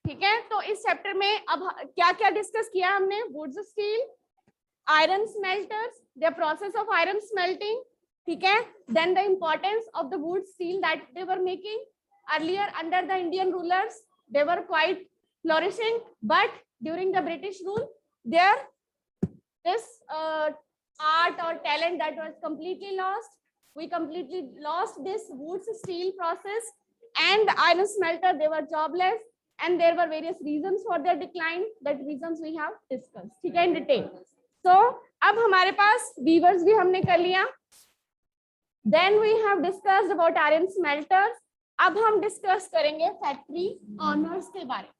ठीक है, तो इस चैप्टर में अब क्या क्या डिस्कस किया हमने? Wootz steel, iron smelters, the process of iron smelting, ठीक है, then the importance of the wootz steel that they were making earlier under the Indian rulers, they were quite flourishing, but during the British rule there this art or talent that was completely lost. We completely lost this wood steel process, and the iron smelter, they were jobless, and there were various reasons for their decline. That reasons we have discussed, ठीक है, in detail. So अब हमारे पास weavers भी हमने कर लिया. Then we have discussed about iron smelters. अब हम डिस्कस करेंगे फैक्ट्री ऑनर्स के बारे में,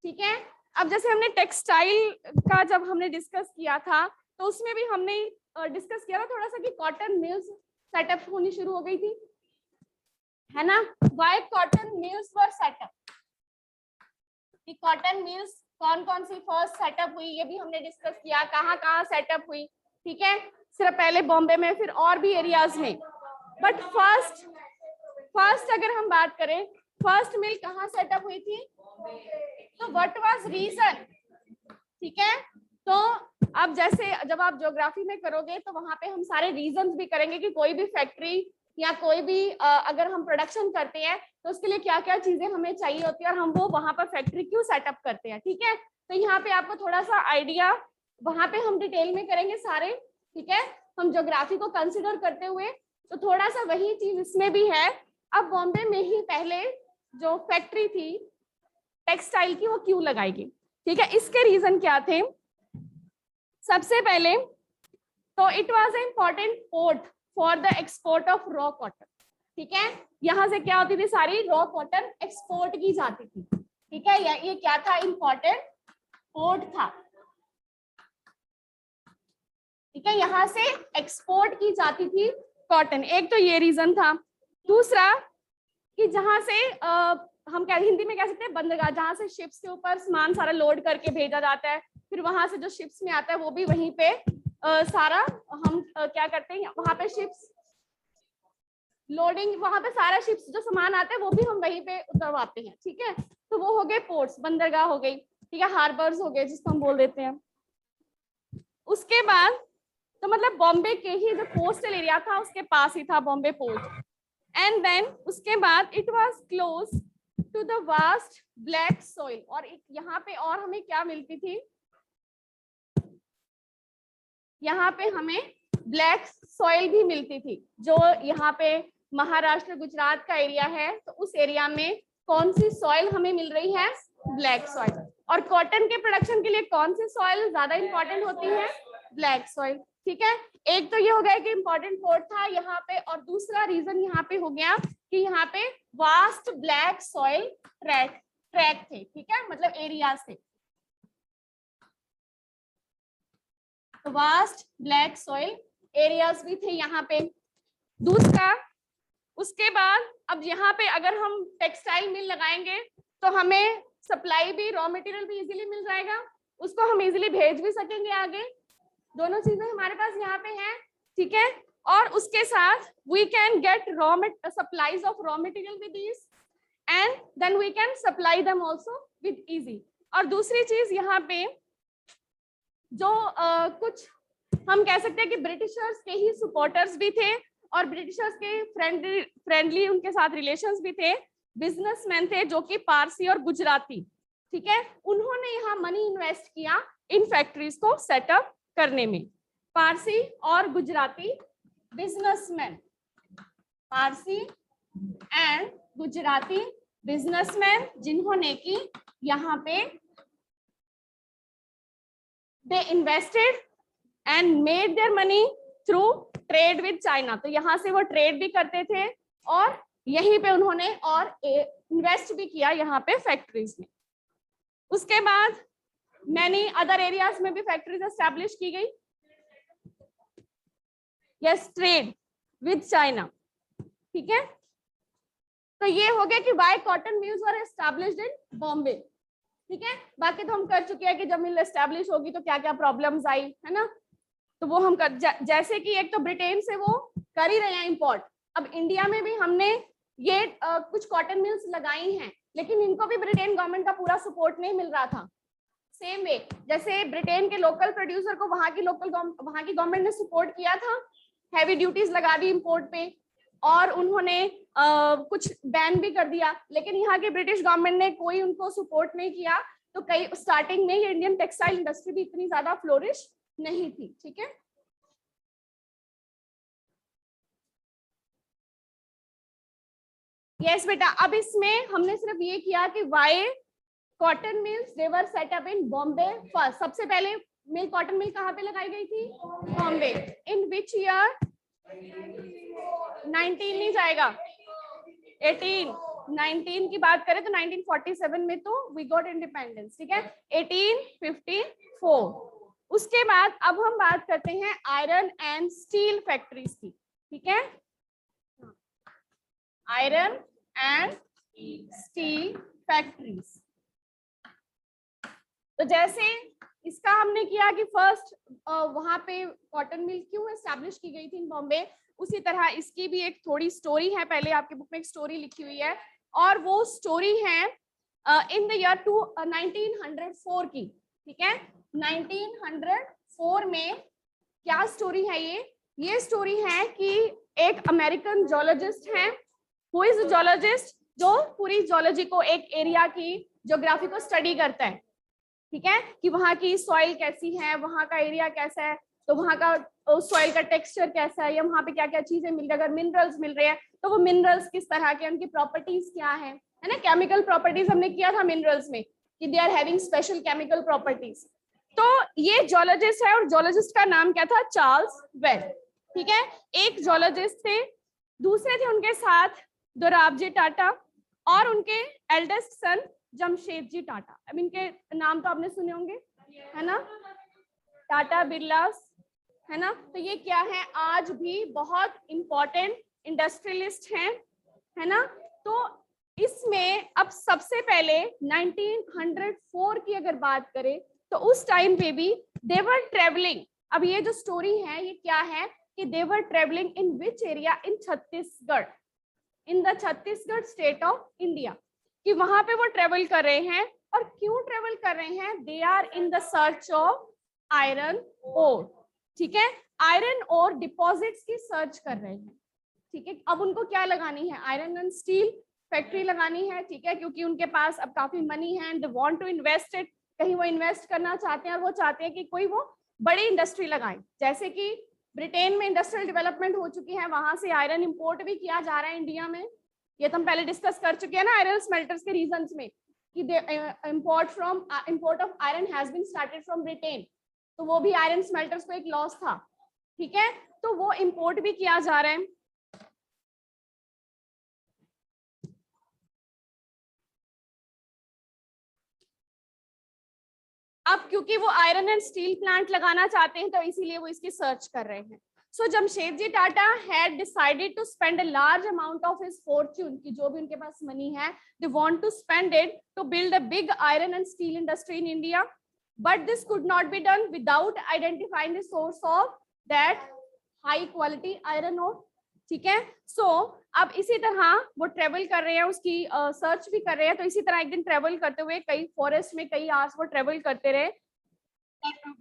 ठीक है. अब जैसे हमने टेक्सटाइल का जब हमने डिस्कस किया था तो उसमें भी हमने डिस्कस किया था थोड़ा सा कि कॉटन मिल्स सेटअप होनी शुरू हो गई थी, है ना. Why cotton mills were set up, कि कॉटन मिल्स कौन कौन सी फर्स्ट सेटअप हुई ये भी हमने डिस्कस किया, कहाँ कहाँ सेटअप हुई, ठीक है. सिर्फ पहले बॉम्बे में, फिर और भी एरियाज में. बट फर्स्ट अगर हम बात करें, फर्स्ट मिल कहाँ सेटअप हुई थी, तो व्हाट वाज रीजन, ठीक है. तो अब जैसे जब आप ज्योग्राफी में करोगे तो वहां पे हम सारे रीजंस भी करेंगे कि कोई भी फैक्ट्री या कोई भी अगर हम प्रोडक्शन करते हैं तो उसके लिए क्या क्या चीजें हमें चाहिए होती है और हम वो वहां पर फैक्ट्री क्यों सेटअप करते हैं, ठीक है. तो यहाँ पे आपको थोड़ा सा आइडिया वहां पे हम डिटेल में करेंगे सारे, ठीक है, हम ज्योग्राफी को कंसिडर करते हुए. तो थोड़ा सा वही चीज इसमें भी है. अब बॉम्बे में ही पहले जो फैक्ट्री थी टेक्सटाइल की वो क्यों लगाई गई, ठीक है. इसके रीजन क्या थे? सबसे पहले तो it was a important port for the export of raw cotton, ठीक है. यहाँ से क्या होती थी, सारी रॉ कॉटन एक्सपोर्ट की जाती थी, ठीक है. ये क्या था, इम्पोर्टेंट पोर्ट था, ठीक है. यहाँ से एक्सपोर्ट की जाती थी कॉटन. एक तो ये रीजन था. दूसरा कि जहां से हम क्या हिंदी में कह सकते हैं बंदरगाह, जहां से शिप्स के ऊपर सामान सारा लोड करके भेजा जाता है, फिर वहां से जो शिप्स में आता है वो भी वहीं पे सारा हम क्या करते हैं, वहां पे शिप्स लोडिंग, वहां पे सारा शिप्स जो सामान आता है वो भी हम वहीं पे उतरवाते हैं, ठीक है. तो वो हो गए पोर्ट्स, बंदरगाह हो गई, ठीक है, हार्बर्स हो गए जिसको हम बोल देते हैं. उसके बाद तो मतलब बॉम्बे के ही जो कोस्टल एरिया था उसके पास ही था बॉम्बे पोर्ट. एंड देन उसके बाद it was close to the vast black soil. और यहाँ पे और हमें क्या मिलती थी, यहाँ पे हमें ब्लैक सॉइल भी मिलती थी. जो यहाँ पे महाराष्ट्र गुजरात का एरिया है तो उस एरिया में कौन सी सॉइल हमें मिल रही है, ब्लैक सॉइल. और कॉटन के प्रोडक्शन के लिए कौन सी सॉइल ज्यादा इंपॉर्टेंट होती है, ब्लैक सॉइल, ठीक है. एक तो ये हो गया कि इंपॉर्टेंट पोर्ट था यहाँ पे, और दूसरा रीजन यहाँ पे हो गया कि यहाँ पे वास्ट ब्लैक सॉइल ट्रैक थे, ठीक है, मतलब एरियाज थे, तो वास्ट ब्लैक सॉइल एरियाज भी थे यहाँ पे. दूसरा उसके बाद अब यहाँ पे अगर हम टेक्सटाइल मिल लगाएंगे तो हमें सप्लाई भी, रॉ मटेरियल भी इजीली मिल जाएगा, उसको हम इजीली भेज भी सकेंगे आगे. दोनों चीजें हमारे पास यहाँ पे हैं, ठीक है. और उसके साथ we can get raw supplies of raw material with this, and then we can supply them also with ease. और दूसरी चीज यहाँ पे जो कुछ हम कह सकते हैं कि ब्रिटिशर्स के ही सपोर्टर्स भी थे और ब्रिटिशर्स के फ्रेंडली उनके साथ रिलेशंस भी थे. बिजनेसमैन थे जो कि पारसी और गुजराती, ठीक है. उन्होंने यहाँ मनी इन्वेस्ट किया इन फैक्ट्रीज को सेटअप करने में. पारसी और Gujarati businessman, Parsi and Gujarati businessman, जिन्होंने की यहाँ पे they invested and made their money through trade with China. तो यहाँ से वो ट्रेड भी करते थे और यहीं पे उन्होंने और इन्वेस्ट भी किया यहाँ पे फैक्ट्रीज में. उसके बाद मैनी अदर एरियाज में भी फैक्ट्रीज एस्टैब्लिश की गई. यस, ट्रेड विद चाइना, ठीक है. तो ये हो गया कि why cotton mills were established in Bombay, ठीक है. बाकी तो हम कर चुके हैं कि जब मिल एस्टैब्लिश होगी तो क्या क्या प्रॉब्लम्स आई, है ना. तो वो हम कर जैसे कि एक तो ब्रिटेन से वो कर ही रहे हैं इंपोर्ट. अब इंडिया में भी हमने ये कुछ कॉटन मिल्स लगाई हैं, लेकिन इनको भी ब्रिटेन गवर्नमेंट का पूरा सपोर्ट नहीं मिल रहा था। सेम वे जैसे ब्रिटेन के लोकल प्रोड्यूसर को वहां की गवर्नमेंट ने सपोर्ट किया था, हैवी ड्यूटीज लगा दी इंपोर्ट पे, और उन्होंने कुछ बैन भी कर दिया, लेकिन यहाँ के ब्रिटिश गवर्नमेंट ने कोई उनको सपोर्ट नहीं किया। तो कई स्टार्टिंग में इंडियन टेक्सटाइल इंडस्ट्री भी इतनी ज्यादा फ्लोरिश नहीं थी। ठीक है, यस बेटा। अब इसमें हमने सिर्फ ये किया कि why cotton mills they were set up in Bombay first. सबसे पहले मिल कॉटन मिल कहाँ पे लगाई गई थी? बॉम्बे। इन विच ईयर? 19 नहीं जाएगा, 18। 19 की बात करें तो 1947 में तो वी गॉट इंडिपेंडेंस। ठीक है, 1854। उसके बाद अब हम बात करते हैं आयरन एंड स्टील फैक्ट्रीज की। ठीक है, आयरन एंड स्टील फैक्ट्रीज। तो जैसे इसका हमने किया कि फर्स्ट वहां पे कॉटन मिल क्यों एस्टैब्लिश की गई थी इन बॉम्बे, उसी तरह इसकी भी एक थोड़ी स्टोरी है। पहले आपके बुक में एक स्टोरी लिखी हुई है, और वो स्टोरी है इन द ईयर 1904 की। ठीक है, 1904 में क्या स्टोरी है ये स्टोरी है कि एक अमेरिकन जोलॉजिस्ट है, हु इज जोलॉजिस्ट, जो पूरी जोलॉजी को, एक एरिया की ज्योग्राफी को स्टडी करता है। ठीक है, कि वहाँ की सॉइल कैसी है, वहाँ का एरिया कैसा है, तो वहाँ का सॉइल का टेक्सचर कैसा है, या वहाँ पे क्या क्या चीजें मिल रही है, अगर मिनरल्स मिल रहे हैं तो वो मिनरल्स किस तरह के, उनकी प्रॉपर्टीज क्या है ना। केमिकल प्रॉपर्टीज हमने किया था मिनरल्स में कि they are having special chemical properties. तो ये जोलॉजिस्ट है, और जोलॉजिस्ट का नाम क्या था? Charles well. ठीक है, एक जोलॉजिस्ट थे, दूसरे थे उनके साथ दोराबजी टाटा, और उनके एल्डेस्ट सन जमशेदजी टाटा। अब इनके नाम तो आपने सुने होंगे, है ना, टाटा बिरलास, है ना। तो ये क्या है, आज भी बहुत इंपॉर्टेंट इंडस्ट्रियलिस्ट हैं, है ना। तो इसमें अब सबसे पहले 1904 की अगर बात करें तो उस टाइम पे भी दे वर ट्रेवलिंग। अब ये जो स्टोरी है ये क्या है कि they were travelling in which area? In Chhattisgarh, in the Chhattisgarh state of India, कि वहां पे वो ट्रेवल कर रहे हैं। और क्यों ट्रेवल कर रहे हैं? They are in the search of iron ore. ठीक है, आयरन ओर डिपॉजिट्स की सर्च कर रहे हैं। ठीक है, अब उनको क्या लगानी है? आयरन एंड स्टील फैक्ट्री लगानी है। ठीक है, क्योंकि उनके पास अब काफी मनी है, and they want to invest it, कहीं वो इन्वेस्ट करना चाहते हैं, और वो चाहते हैं कि कोई वो बड़ी इंडस्ट्री लगाए। जैसे कि ब्रिटेन में इंडस्ट्रियल डेवलपमेंट हो चुकी है, वहां से आयरन इंपोर्ट भी किया जा रहा है इंडिया में। ये तो हम पहले डिस्कस कर चुके हैं ना आयरन स्मेल्टर्स के रीजंस में, कि import of iron has been started from Britain. तो वो भी आयरन स्मेल्टर्स को एक लॉस था। ठीक है, तो वो इंपोर्ट भी किया जा रहा है। अब क्योंकि वो आयरन एंड स्टील प्लांट लगाना चाहते हैं, तो इसीलिए वो इसकी सर्च कर रहे हैं। So Jamshedji Tata had decided to spend a large amount of his fortune, की जो भी उनके पास मनी है, they want to spend it to build a big iron and steel industry in India, but this could not be done without identifying the source of that high quality iron ore. ठीक है, सो अब इसी तरह वो travel कर रहे हैं, उसकी सर्च भी कर रहे हैं। तो इसी तरह एक दिन ट्रेवल करते हुए कई फॉरेस्ट में कई आवर्स वो ट्रेवल करते रहे।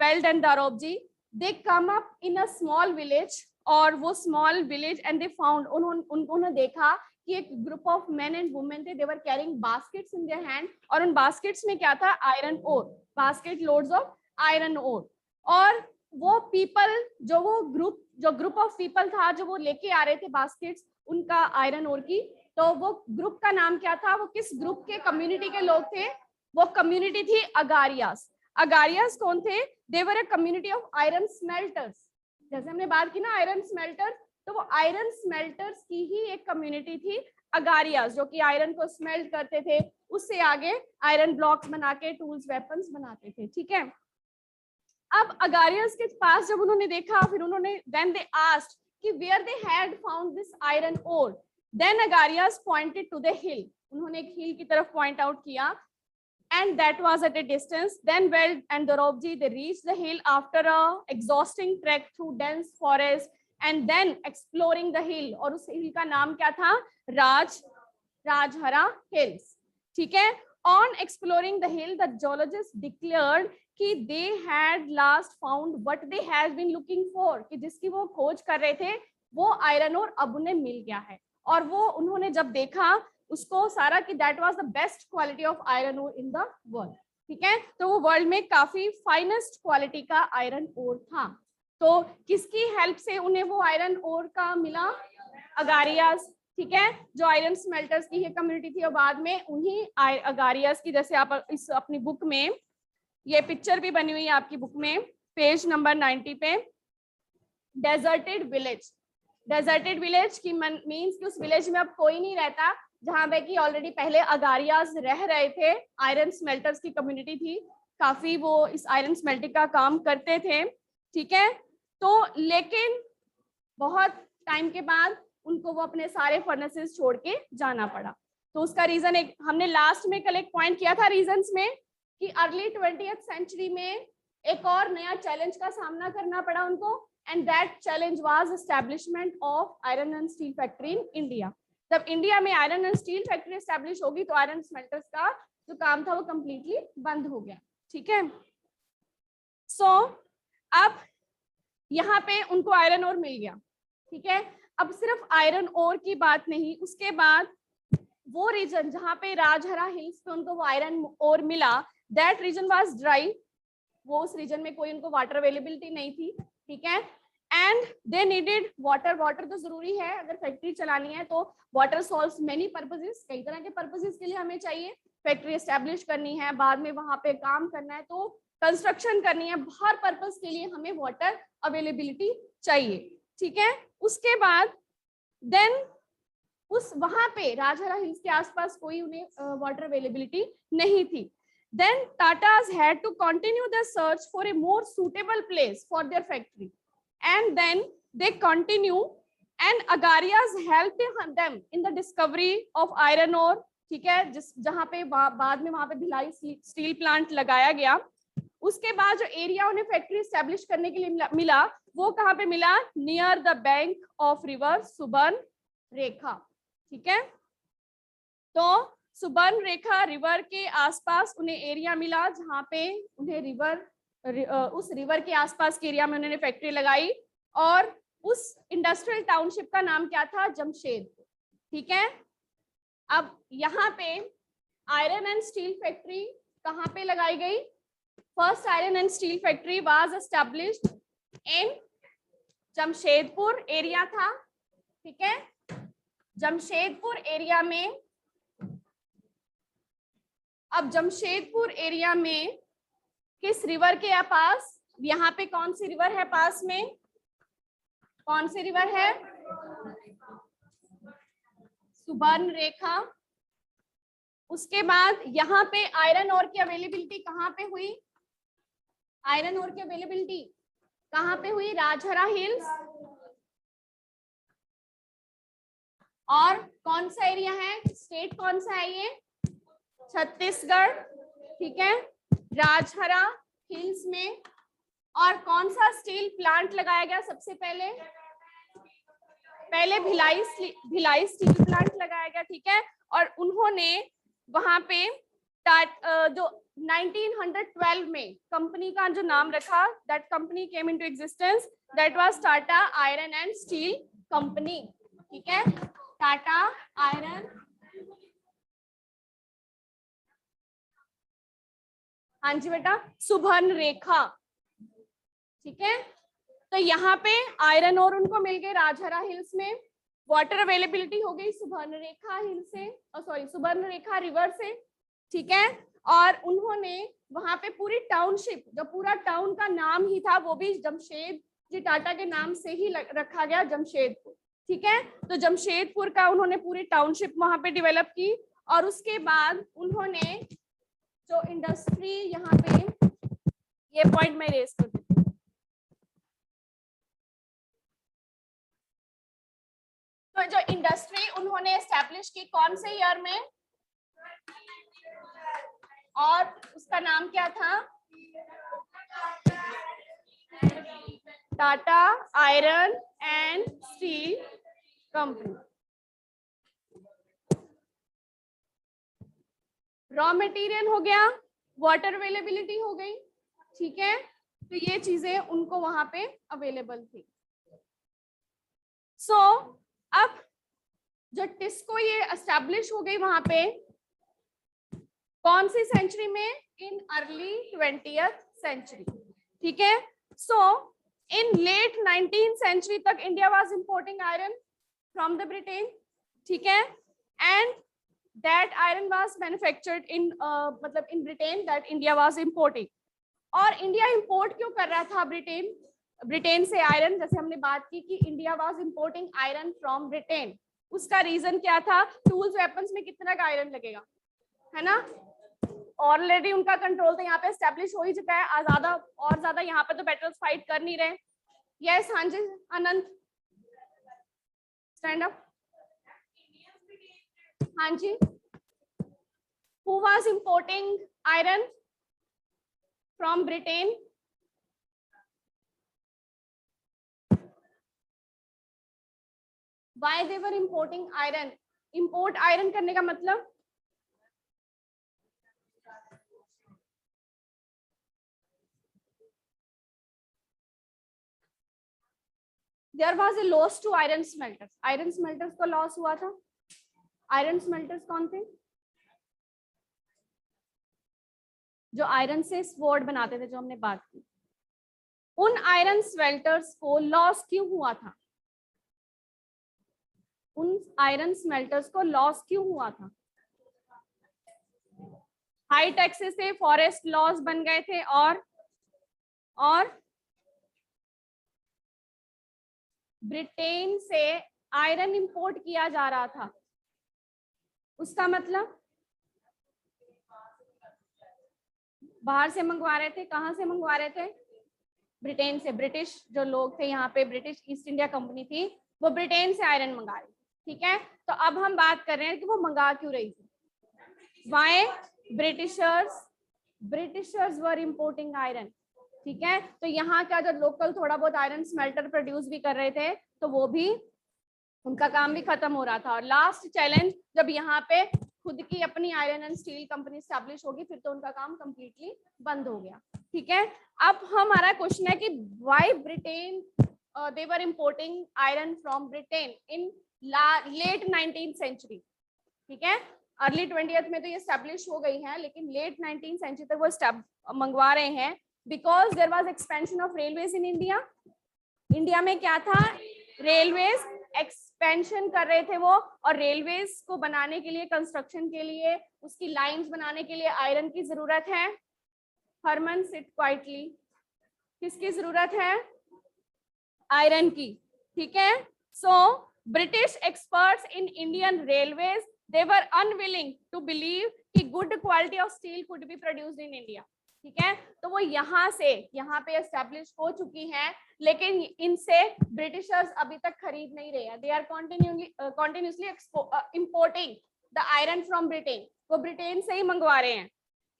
Weld and Dorabji they came up in a small village, और वो small village and they found, उन्होंने देखा कि एक group of men and women थे, they were carrying baskets in their hand, और उन बास्केट्स में क्या था? Iron ore, basket loads of iron ore. और वो पीपल, जो ग्रुप ऑफ पीपल था, जो वो लेके आ रहे थे बास्केट्स उनका आयरन ओर की, तो वो ग्रुप का नाम क्या था? वो किस ग्रुप के कम्युनिटी के लोग थे? वो कम्युनिटी थी अगारियास। अगारियास कौन थे? They were a community of iron smelters. जैसे हमने बात की ना आयरन स्मेल्टर्स, तो वो आयरन स्मेल्टर्स की ही एक कम्युनिटी थी अगारियास, जो कि आयरन को स्मेल्ट करते थे, उससे आगे आयरन ब्लॉक्स बना के टूल्स वेपन्स बनाते थे। ठीक है, अब अगारियस के पास जब उन्होंने देखा, फिर उन्होंने then they asked कि where they had found this iron ore, then Agarias pointed to the hill, उन्होंने एक हिल की तरफ पॉइंट आउट किया, and that was at a distance. Then Weld and Dorobji they reached the hill after a exhausting trek through dense forest and then exploring the hill, और उस हिल का नाम क्या था? राजहरा हिल्स। ठीक है। On exploring the hill the geologist declared कि they had last found what they has been looking for, कि जिसकी वो खोज कर रहे थे वो आयरन और अब उन्हें मिल गया है। और वो उन्होंने जब देखा उसको सारा कि that was the best quality of iron ore in the world. ठीक है, तो वो वर्ल्ड में काफी फाइनेस्ट क्वालिटी का आयरन ओर था। तो किसकी हेल्प से उन्हें वो आयरन ओर का मिला? अगारियास। ठीक है, जो आयरन स्मेल्टर्स की कम्युनिटी थी और बाद में उन्हीं अगारियास की, जैसे आप इस अपनी बुक में ये पिक्चर भी बनी हुई है आपकी बुक में पेज नंबर 90 पे, डेजर्टेड विलेज। डेजर्टेड विलेज की मीन्स कि उस विलेज में अब कोई नहीं रहता, जहां पे कि ऑलरेडी पहले अगारियास रह रहे थे, आयरन स्मेल्टर्स की कम्युनिटी थी, काफी वो इस आयरन स्मेल्टिंग का काम करते थे। ठीक है, तो लेकिन बहुत टाइम के बाद उनको वो अपने सारे फर्नेसेस छोड़ के जाना पड़ा। तो उसका रीजन एक हमने लास्ट में कल एक पॉइंट किया था रीजंस में, कि अर्ली 20th सेंचुरी में एक और नया चैलेंज का सामना करना पड़ा उनको, and that challenge was establishment of iron and steel factory in India. जब इंडिया में iron and steel factory establish होगी तो आयरन स्मेल्टर्स का जो काम था वो कंप्लीटली बंद हो गया। ठीक है, सो अब यहाँ पे उनको आयरन ओर मिल गया। ठीक है, अब सिर्फ आयरन ओर की बात नहीं, उसके बाद वो रीजन जहाँ पे राजहरा हिल्स पे उनको वो आयरन ओर मिला, दैट रीजन वाज ड्राई। वो उस रीजन में कोई उनको वाटर अवेलेबिलिटी नहीं थी। ठीक है, and they needed water. Water तो जरूरी है, अगर फैक्ट्री चलानी है तो वाटर सॉल्व्स मेनी पर्पसेस, कई तरह के पर्पसेस के लिए हमें चाहिए। फैक्ट्री एस्टेब्लिश करनी है, बाद में वहां पे काम करना है, तो कंस्ट्रक्शन करनी है, हर पर्पस के लिए हमें वाटर अवेलेबिलिटी चाहिए। ठीक है, उसके बाद देन उस वहां पे राजहरा हिल्स के आसपास कोई उन्हें वाटर अवेलेबिलिटी नहीं थी। Then Tatas had to continue the search for a more suitable place for their factory, and then they continue, and Agarias helped them in the discovery of iron ore. ठीक है, जिस जहां पे बाद में वहां पे भिलाई स्टील प्लांट लगाया गया, उसके बाद जो एरिया उन्हें फैक्ट्री एस्टेब्लिश करने के लिए मिला वो कहाँ पे मिला? Near the bank of river Subarnarekha. ठीक है, तो सुबर्न रेखा रिवर के आसपास उन्हें एरिया मिला जहां पे उन्हें उस रिवर के आसपास के एरिया में उन्होंने फैक्ट्री लगाई, और उस इंडस्ट्रियल टाउनशिप का नाम क्या था? जमशेदपुर। ठीक है, अब यहाँ पे आयरन एंड स्टील फैक्ट्री कहाँ पे लगाई गई? First iron and steel factory was established in Jamshedpur area था। ठीक है, जमशेदपुर एरिया में, अब जमशेदपुर एरिया में किस रिवर के पास? यहाँ पे कौन सी रिवर है पास में? कौन सी रिवर है? सुबर्न रेखा। उसके बाद यहाँ पे आयरन ओर की अवेलेबिलिटी कहाँ पे हुई? आयरन ओर की अवेलेबिलिटी कहाँ पे हुई? राजहरा हिल्स। और कौन सा एरिया है? स्टेट कौन सा है ये? छत्तीसगढ़। ठीक है, राजहरा हिल्स में। और कौन सा स्टील प्लांट लगाया गया सबसे पहले? पहले भिलाई स्टील प्लांट लगाया गया। ठीक है, और उन्होंने वहां पे जो 1912 में कंपनी का जो नाम रखा, that company came into existence, that was Tata iron and steel company. ठीक है, टाटा आयरन, हाँ जी बेटा, सुबर्न रेखा। ठीक है, तो यहाँ पे आयरन और उनको मिल गए राजहरा हिल्स में, वाटर अवेलेबिलिटी हो गई सुबर्न रेखा हिल से, सॉरी सुबर्न रेखा रिवर से। ठीक है, और उन्होंने वहां पे पूरी टाउनशिप, जो पूरा टाउन का नाम ही था वो भी जमशेद जी टाटा के नाम से ही रखा गया, जमशेदपुर। ठीक है, तो जमशेदपुर का उन्होंने पूरी टाउनशिप वहां पे डेवलप की, और उसके बाद उन्होंने जो इंडस्ट्री, यहाँ पे ये पॉइंट मैं रेस कर देती हूँ। तो जो इंडस्ट्री उन्होंने एस्टैब्लिश की कौन से ईयर में, और उसका नाम क्या था? Tata iron and steel company. Raw material हो गया, वाटर अवेलेबिलिटी हो गई, ठीक है, तो ये चीजें उनको वहां पे अवेलेबल थी। सो अब जो टिस्को ये एस्टैब्लिश हो गई वहां पे कौन सी सेंचुरी में, इन अर्ली 20th सेंचुरी, ठीक है। So in late 19th century तक India was importing iron from the Britain, ठीक है, and that iron was manufactured in मतलब in Britain, that India was importing. और इंडिया इंपोर्ट क्यों कर रहा था ब्रिटेन से आयरन, जैसे हमने बात की कि India was importing iron from Britain, उसका रीजन क्या था, टूल्स वेपन्स में कितना का आयरन लगेगा, है ना, ऑलरेडी उनका कंट्रोल तो यहाँ पे एस्टेब्लिश हो ही चुका है, ज्यादा यहाँ पे तो बैटल्स फाइट कर नहीं रहे। यस, हाँ जी अनंत, स्टैंड अप। हाँ जी, who was importing iron from Britain? Why they were importing iron? Import iron करने का मतलब there was a loss to iron smelters. Iron smelters को लॉस हुआ था। आयरन स्मेल्टर्स कौन थे? जो आयरन से स्वॉर्ड बनाते थे, जो हमने बात की, उन आयरन स्मेल्टर्स को लॉस क्यों हुआ था? उन आयरन स्मेल्टर्स को लॉस क्यों हुआ था? हाई टैक्सेस से फॉरेस्ट लॉस बन गए थे और ब्रिटेन से आयरन इंपोर्ट किया जा रहा था। उसका मतलब बाहर से मंगवा रहे थे। कहां से मंगवा रहे थे? ब्रिटेन से। ब्रिटिश जो लोग थे यहाँ पे, ब्रिटिश ईस्ट इंडिया कंपनी थी, वो ब्रिटेन से आयरन मंगा रही, ठीक है। तो अब हम बात कर रहे हैं कि वो मंगा क्यों रही थी। Why Britishers were importing iron, ठीक है। तो यहाँ का जो लोकल थोड़ा बहुत आयरन स्मेल्टर प्रोड्यूस भी कर रहे थे, तो वो भी उनका काम भी खत्म हो रहा था। और लास्ट चैलेंज, जब यहाँ पे खुद की अपनी iron and steel company establish होगी, फिर तो उनका काम कंप्लीटली बंद हो गया, ठीक है। अब हमारा क्वेश्चन है कि why Britain they were importing iron from Britain in late 19th century, ठीक है। अर्ली 20th में तो ये स्टैब्लिश हो गई है, लेकिन लेट 19th सेंचुरी तक वो मंगवा रहे हैं, because there was expansion of railways in India. India में क्या था? रेलवेज एक्सपेंशन कर रहे थे वो, और रेलवेज को बनाने के लिए, कंस्ट्रक्शन के लिए, उसकी लाइंस बनाने के लिए आयरन की जरूरत है। हरमन सिट क्वाइटली, किसकी जरूरत है? आयरन की, ठीक है। So British experts in Indian railways, they were unwilling to believe कि good quality of steel could be produced in India, ठीक है। तो वो यहाँ पे एस्टेब्लिश हो चुकी हैं, लेकिन इनसे ब्रिटिशर्स अभी तक खरीद नहीं रहे हैं। They are continuously importing the iron from Britain, वो ब्रिटेन से ही मंगवा रहे हैं,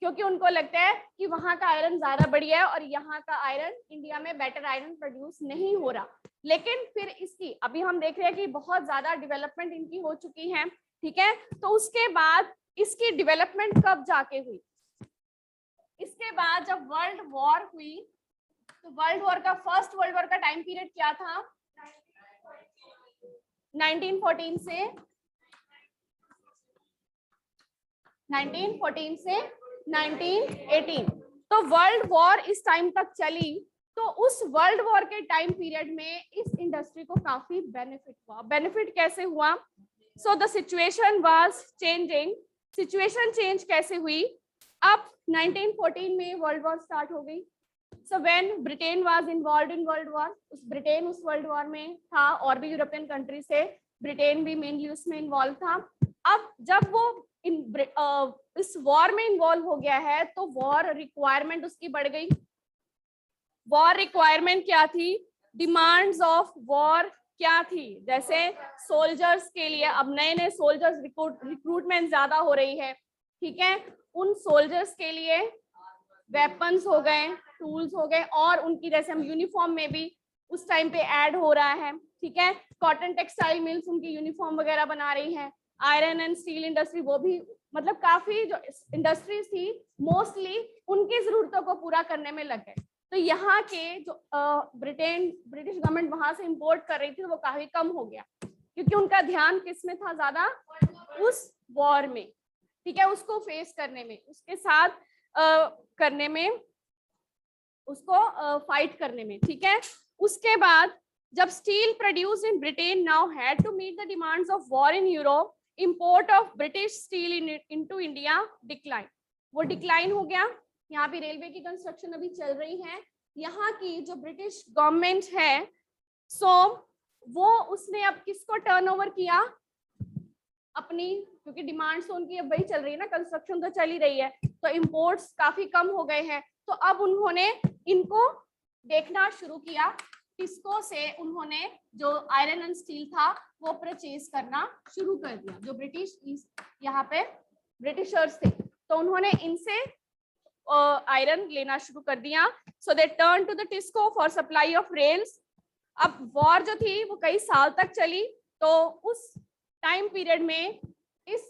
क्योंकि उनको लगता है कि वहां का आयरन ज्यादा बढ़िया है और यहाँ का आयरन, इंडिया में बेटर आयरन प्रोड्यूस नहीं हो रहा। लेकिन फिर इसकी अभी हम देख रहे हैं कि बहुत ज्यादा डेवलपमेंट इनकी हो चुकी है, ठीक है। तो उसके बाद इसकी डेवलपमेंट कब जाके हुई? इसके बाद जब वर्ल्ड वॉर हुई, तो फर्स्ट वर्ल्ड वॉर का टाइम पीरियड क्या था? 1914 से 1918। तो वर्ल्ड वॉर इस टाइम तक चली, तो उस वर्ल्ड वॉर के टाइम पीरियड में इस इंडस्ट्री को काफी बेनिफिट हुआ। बेनिफिट कैसे हुआ? So the situation was changing. Situation change कैसे हुई? अब 1914 में वर्ल्ड वॉर स्टार्ट हो गई। So when Britain was involved in world war, Britain उस वर्ल्ड वॉर में था, और भी यूरोपियन कंट्री से ब्रिटेन भी मेनली उसमें इन्वॉल्व था। अब जब वो इस वॉर में इन्वॉल्व हो गया है, तो वॉर रिक्वायरमेंट उसकी बढ़ गई। वॉर रिक्वायरमेंट क्या थी? डिमांड्स ऑफ वॉर क्या थी? जैसे सोल्जर्स के लिए अब नए सोल्जर्स रिक्रूटमेंट ज्यादा हो रही है, ठीक है। उन सोल्जर्स के लिए वेपन्स हो गए, टूल्स हो गए, और उनकी जैसे हम यूनिफॉर्म में भी उस टाइम पे ऐड हो रहा है, ठीक है। कॉटन टेक्सटाइल मिल्स उनकी यूनिफॉर्म वगैरह बना रही हैं, आयरन एंड स्टील इंडस्ट्री, वो भी मतलब काफी जो इंडस्ट्रीज थी मोस्टली उनकी जरूरतों को पूरा करने में लग गए। तो यहाँ के जो ब्रिटिश गवर्नमेंट वहां से इंपोर्ट कर रही थी वो काफी कम हो गया, क्योंकि उनका ध्यान किस में था ज्यादा, उस वॉर में, ठीक है, उसको फेस करने में, उसके साथ करने में, उसको फाइट करने में, ठीक है। उसके बाद जब steel produced in Britain now had to meet the demands of war in Europe, import of British steel into India decline, वो डिक्लाइन हो गया। यहाँ पे रेलवे की कंस्ट्रक्शन अभी चल रही है, यहाँ की जो ब्रिटिश गवर्नमेंट है सो वो उसने अब किसको टर्नओवर किया, अपनी, क्योंकि डिमांड्स तो उनकी अब वही चल रही है ना, कंस्ट्रक्शन तो चल ही रही है, तो इंपोर्ट्स काफी कम हो गए हैं, तो अब उन्होंने इनको देखना शुरू किया, टिस्को से उन्होंने जो आयरन एंड स्टील था वो परचेज करना शुरू कर दिया, जो ब्रिटिश यहाँ पे ब्रिटिशर्स थे, तो उन्होंने इनसे आयरन लेना शुरू कर दिया। So they turn to the TISCO for supply of rails. अब वॉर जो थी वो कई साल तक चली, तो उस टाइम पीरियड में इस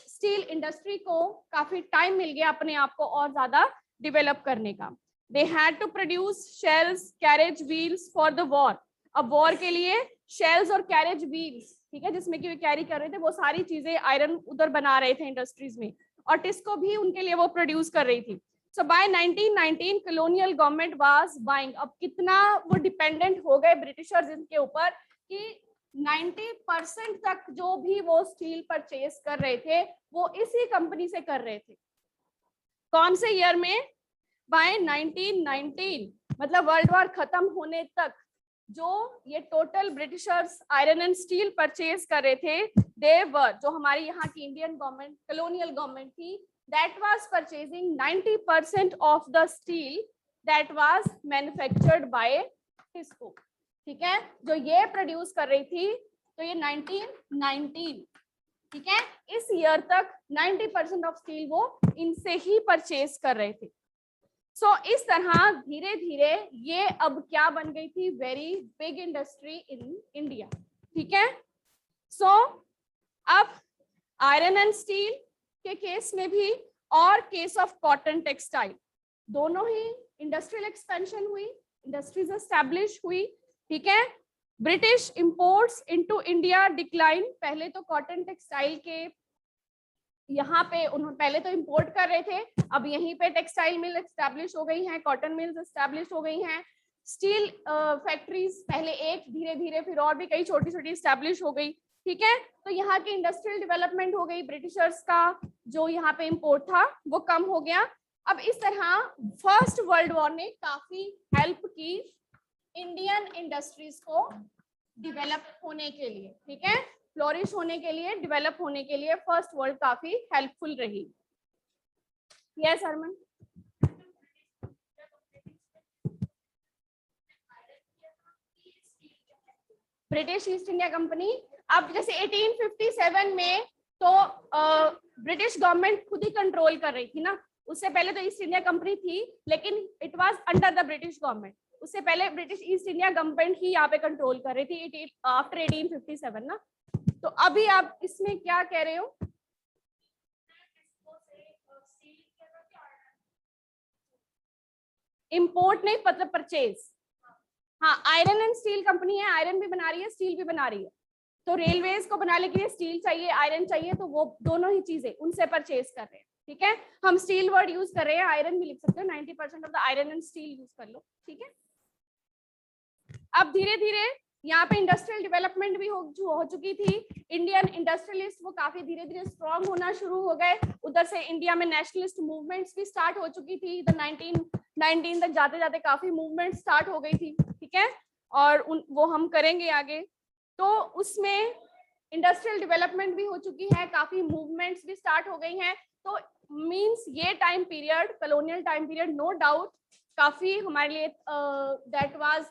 स्टील इंडस्ट्री को काफी टाइम मिल गया अपने आप को और ज्यादा डेवलप करने का। They had to produce shells, carriage wheels for the war. अब वॉर के लिए शेल्स और कैरेज व्हील्स, ठीक है, जिसमें कि वे कैरी कर रहे थे, वो सारी चीजें आयरन उधर बना रहे थे इंडस्ट्रीज में, और टिस्को भी उनके लिए वो प्रोड्यूस कर रही थी। So by 1919 colonial government was buying, अब कितना वो डिपेंडेंट हो गए ब्रिटिशर्स इनके ऊपर कि 90% तक जो भी वो स्टील परचेज कर रहे थे वो इसी कंपनी से कर रहे थे। कौन से ईयर में? बाय 1919, मतलब वर्ल्ड वॉर खत्म होने तक जो ये total Britishers iron and steel purchase कर रहे थे, दे वर, जो हमारी यहाँ की इंडियन गवर्नमेंट, कॉलोनियल गवर्नमेंट थी, that was purchasing 90% of the steel that was manufactured by TISCO, ठीक है, जो ये प्रोड्यूस कर रही थी। तो ये 1919, ठीक है, इस ईयर तक 90% ऑफ स्टील वो इनसे ही परचेज कर रहे थे। सो इस तरह धीरे धीरे ये अब क्या बन गई थी, very big industry in India, ठीक है। सो अब आयरन एंड स्टील के केस में भी और केस ऑफ कॉटन टेक्सटाइल, दोनों ही इंडस्ट्रियल एक्सपेंशन हुई, इंडस्ट्रीज एस्टैब्लिश हुई, ठीक है। British imports into India decline, पहले तो कॉटन टेक्सटाइल के यहाँ पे उन्होंने पहले तो इंपोर्ट कर रहे थे, अब यहीं पे टेक्सटाइल मिल एस्टैब्लिश हो गई हैं, कॉटन मिल्स एस्टैब्लिश हो गई हैं, स्टील फैक्ट्रीज पहले एक, धीरे धीरे फिर और भी कई छोटी छोटी एस्टैब्लिश हो गई, ठीक है। तो यहाँ की इंडस्ट्रियल डेवलपमेंट हो गई, ब्रिटिशर्स का जो यहाँ पे इंपोर्ट था वो कम हो गया। अब इस तरह फर्स्ट वर्ल्ड वॉर ने काफी हेल्प की इंडियन इंडस्ट्रीज को डेवलप होने के लिए, ठीक है, फ्लोरिश होने के लिए, डेवलप होने के लिए फर्स्ट वर्ल्ड काफी हेल्पफुल रही। Yes Harman. British East India company, अब जैसे 1857 में तो ब्रिटिश गवर्नमेंट खुद ही कंट्रोल कर रही थी ना, उससे पहले तो ईस्ट इंडिया कंपनी थी लेकिन it was under the British government, उससे पहले ब्रिटिश ईस्ट इंडिया गवर्नमेंट ही यहाँ पे कंट्रोल कर रही थी आफ्टर 1857 ना। तो अभी आप इसमें क्या कह रहे हो? इंपोर्ट नहीं, मतलब परचेज। हाँ, आयरन एंड स्टील कंपनी है, आयरन भी बना रही है, स्टील भी बना रही है, तो रेलवेज को बनाने के लिए स्टील चाहिए, आयरन चाहिए, तो वो दोनों ही चीजें उनसे परचेज कर रहे हैं, ठीक है। हम स्टील वर्ड यूज कर रहे हैं, आयरन भी लिख सकते हो, 90% of the iron and steel use कर लो, ठीक है। अब धीरे धीरे यहाँ पे इंडस्ट्रियल डेवलपमेंट भी हो चुकी थी, इंडियन इंडस्ट्रियलिस्ट वो काफी धीरे धीरे स्ट्रॉन्ग होना शुरू हो गए, उधर से इंडिया में नेशनलिस्ट मूवमेंट्स भी स्टार्ट हो चुकी थी, 1919 तक जाते जाते काफी मूवमेंट स्टार्ट हो गई थी, ठीक है, और वो हम करेंगे आगे। तो उसमें इंडस्ट्रियल डेवलपमेंट भी हो चुकी है, काफी मूवमेंट्स भी स्टार्ट हो गई हैं, तो मींस ये time period, colonial time period, no doubt काफी हमारे लिए दैट वाज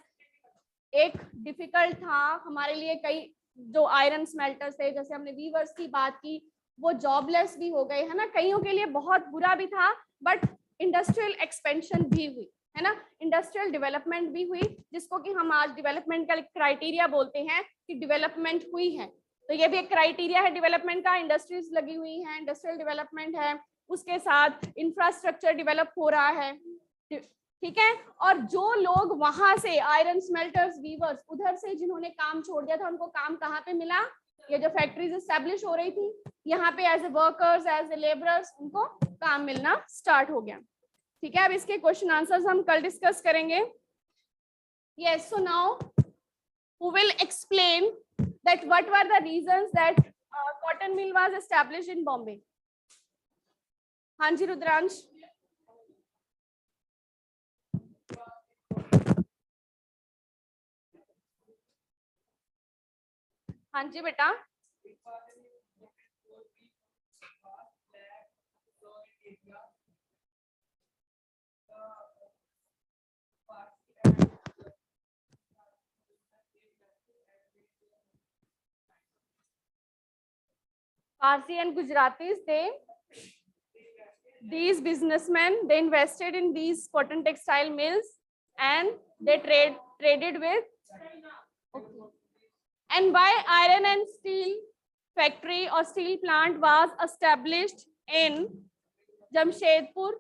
एक डिफिकल्ट था हमारे लिए। कई जो आयरन स्मेल्टर्स थे, जैसे हमने वीवर्स की बात की, वो जॉबलेस भी हो गए, है ना, कईयों के लिए बहुत बुरा भी था, बट इंडस्ट्रियल एक्सपेंशन भी हुई, है ना, इंडस्ट्रियल डेवलपमेंट भी हुई, जिसको कि हम आज डेवलपमेंट का क्राइटेरिया बोलते हैं कि डेवलपमेंट हुई है, तो ये भी एक क्राइटेरिया है डेवलपमेंट का, इंडस्ट्रीज लगी हुई हैं, इंडस्ट्रियल डेवलपमेंट है, उसके साथ इंफ्रास्ट्रक्चर डेवलप हो रहा है, ठीक है। और जो लोग वहां से आयरन स्मेल्टर्स, वीवर्स, उधर से जिन्होंने काम छोड़ दिया था, उनको काम कहाँ पे मिला? ये जो फैक्ट्रीज एस्टेब्लिश हो रही थी यहाँ पे as a workers, as a labourers, उनको काम मिलना स्टार्ट हो गया, ठीक है। अब इसके क्वेश्चन आंसर्स हम कल डिस्कस करेंगे। Yes, so now who will explain that what were the reasons that cotton mill was established in Bombay? हाँ जी रुद्रांश। हाँ जी बेटा। Parsi and Gujaratis, these businessmen, they invested in these cotton textile mills and they traded with. Okay. And why iron and steel factory or steel plant was established in Jamshedpur,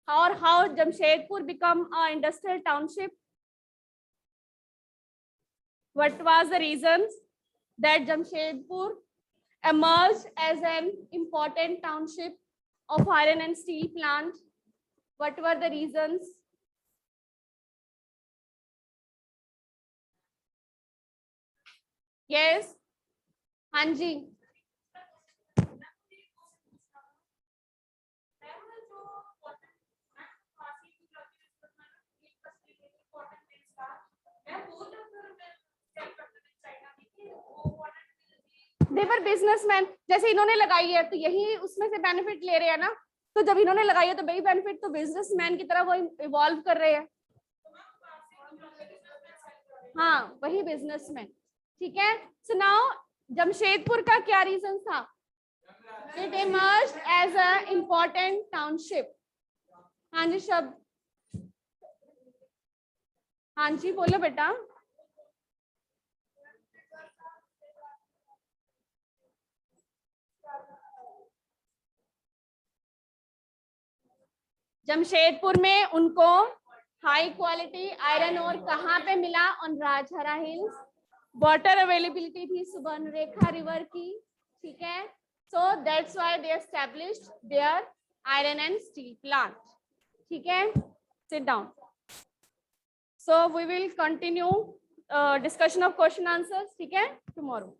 or how Jamshedpur become an industrial township? What was the reasons that Jamshedpur emerged as an important township of iron and steel plant? What were the reasons? Yes, हाँ जी। देवर businessman, जैसे इन्होंने लगाई है तो यही उसमें से benefit ले रहे हैं ना, तो जब इन्होंने लगाई है तो वही बेनिफिट तो बिजनेसमैन की तरह वो इवॉल्व कर रहे हैं। हाँ, वही बिजनेसमैन, ठीक है। सो नाउ जमशेदपुर का क्या रीजन था? It emerged as a important township. हाँ जी शब्द, हाँ जी बोलो बेटा। जमशेदपुर में उनको हाई क्वालिटी आयरन और कहाँ पे मिला? On Rajhara hills. Water availability थी सुवर्णरेखा रिवर की, ठीक है। So that's why they established their iron and steel plant, ठीक है। Sit down. So we will continue discussion of question answers, ठीक है, टुमारो।